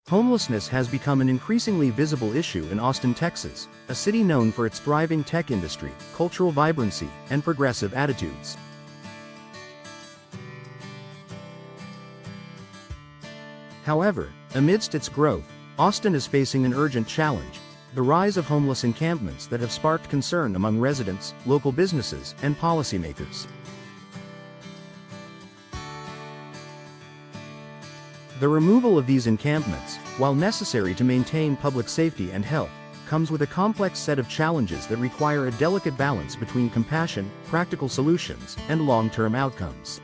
Homelessness has become an increasingly visible issue in Austin, Texas, a city known for its thriving tech industry, cultural vibrancy, and progressive attitudes. However, amidst its growth, Austin is facing an urgent challenge: the rise of homeless encampments that have sparked concern among residents, local businesses, and policymakers. The removal of these encampments, while necessary to maintain public safety and health, comes with a complex set of challenges that require a delicate balance between compassion, practical solutions, and long-term outcomes.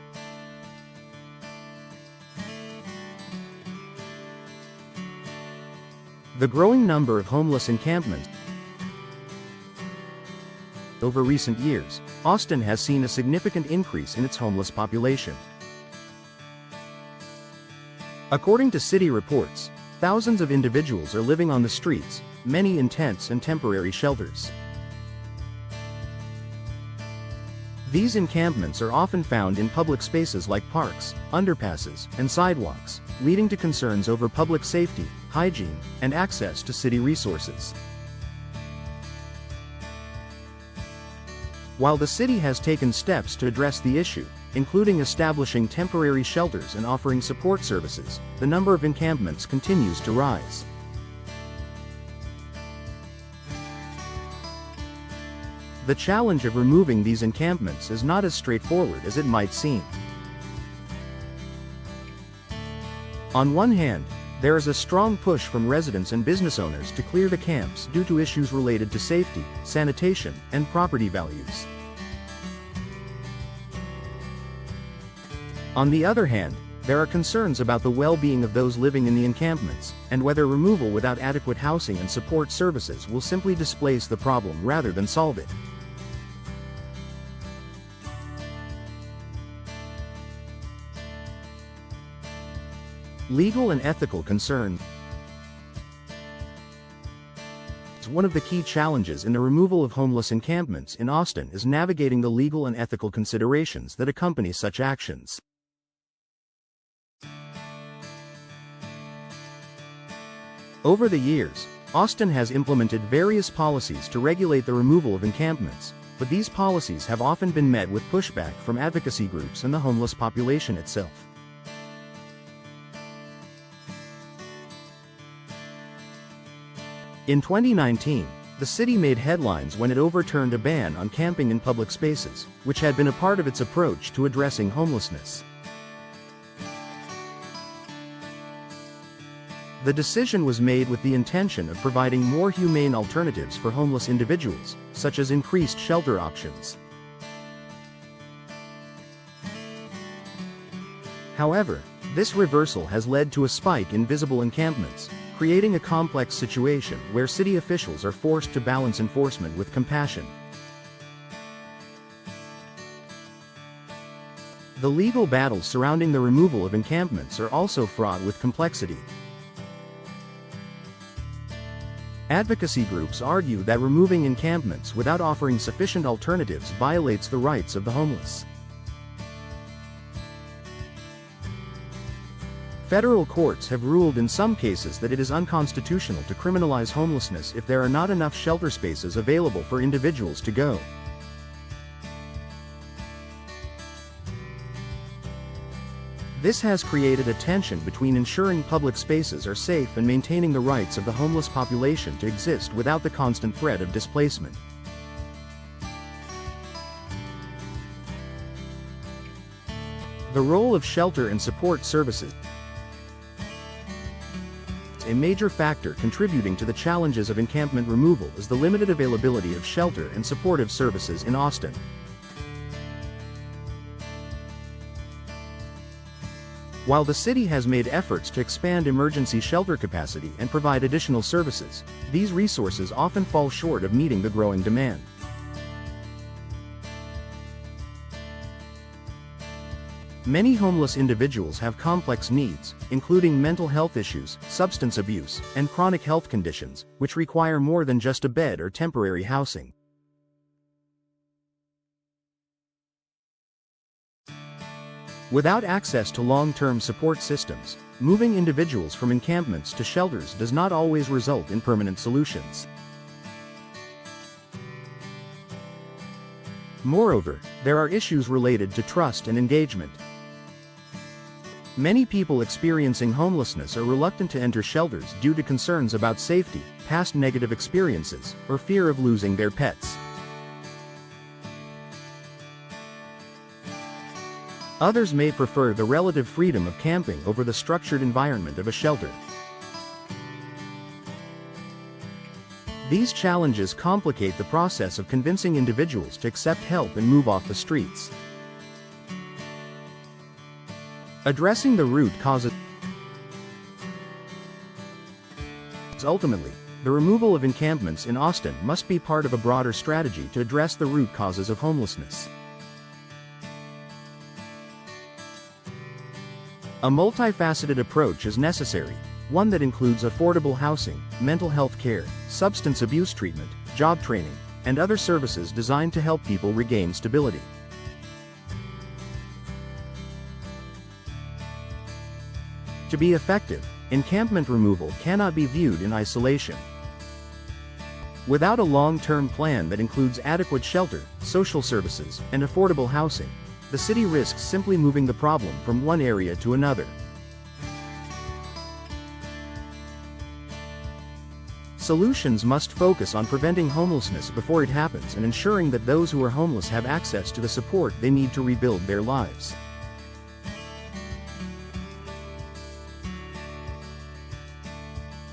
The growing number of homeless encampments. Over recent years, Austin has seen a significant increase in its homeless population. According to city reports, thousands of individuals are living on the streets, many in tents and temporary shelters. These encampments are often found in public spaces like parks, underpasses, and sidewalks, leading to concerns over public safety, hygiene, and access to city resources. While the city has taken steps to address the issue, including establishing temporary shelters and offering support services, the number of encampments continues to rise. The challenge of removing these encampments is not as straightforward as it might seem. On one hand, there is a strong push from residents and business owners to clear the camps due to issues related to safety, sanitation, and property values. On the other hand, there are concerns about the well-being of those living in the encampments, and whether removal without adequate housing and support services will simply displace the problem rather than solve it. Legal and ethical concerns. One of the key challenges in the removal of homeless encampments in Austin is navigating the legal and ethical considerations that accompany such actions. Over the years, Austin has implemented various policies to regulate the removal of encampments, but these policies have often been met with pushback from advocacy groups and the homeless population itself. In 2019, the city made headlines when it overturned a ban on camping in public spaces, which had been a part of its approach to addressing homelessness. The decision was made with the intention of providing more humane alternatives for homeless individuals, such as increased shelter options. However, this reversal has led to a spike in visible encampments, creating a complex situation where city officials are forced to balance enforcement with compassion. The legal battles surrounding the removal of encampments are also fraught with complexity. Advocacy groups argue that removing encampments without offering sufficient alternatives violates the rights of the homeless. Federal courts have ruled in some cases that it is unconstitutional to criminalize homelessness if there are not enough shelter spaces available for individuals to go. This has created a tension between ensuring public spaces are safe and maintaining the rights of the homeless population to exist without the constant threat of displacement. The role of shelter and support services. A major factor contributing to the challenges of encampment removal is the limited availability of shelter and supportive services in Austin. While the city has made efforts to expand emergency shelter capacity and provide additional services, these resources often fall short of meeting the growing demand. Many homeless individuals have complex needs, including mental health issues, substance abuse, and chronic health conditions, which require more than just a bed or temporary housing. Without access to long-term support systems, moving individuals from encampments to shelters does not always result in permanent solutions. Moreover, there are issues related to trust and engagement. Many people experiencing homelessness are reluctant to enter shelters due to concerns about safety, past negative experiences, or fear of losing their pets. Others may prefer the relative freedom of camping over the structured environment of a shelter. These challenges complicate the process of convincing individuals to accept help and move off the streets. Addressing the root causes. Ultimately, the removal of encampments in Austin must be part of a broader strategy to address the root causes of homelessness. A multifaceted approach is necessary, one that includes affordable housing, mental health care, substance abuse treatment, job training, and other services designed to help people regain stability. To be effective, encampment removal cannot be viewed in isolation. Without a long-term plan that includes adequate shelter, social services, and affordable housing, the city risks simply moving the problem from one area to another. Solutions must focus on preventing homelessness before it happens and ensuring that those who are homeless have access to the support they need to rebuild their lives.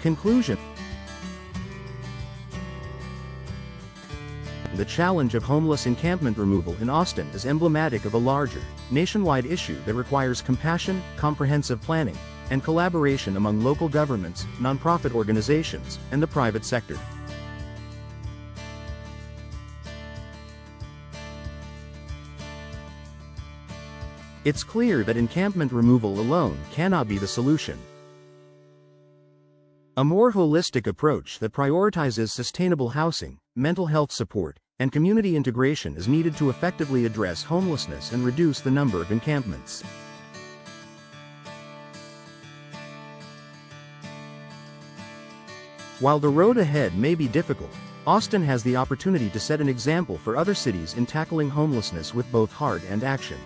Conclusion. The challenge of homeless encampment removal in Austin is emblematic of a larger, nationwide issue that requires compassion, comprehensive planning, and collaboration among local governments, nonprofit organizations, and the private sector. It's clear that encampment removal alone cannot be the solution. A more holistic approach that prioritizes sustainable housing, mental health support, and community integration is needed to effectively address homelessness and reduce the number of encampments. While the road ahead may be difficult, Austin has the opportunity to set an example for other cities in tackling homelessness with both heart and action.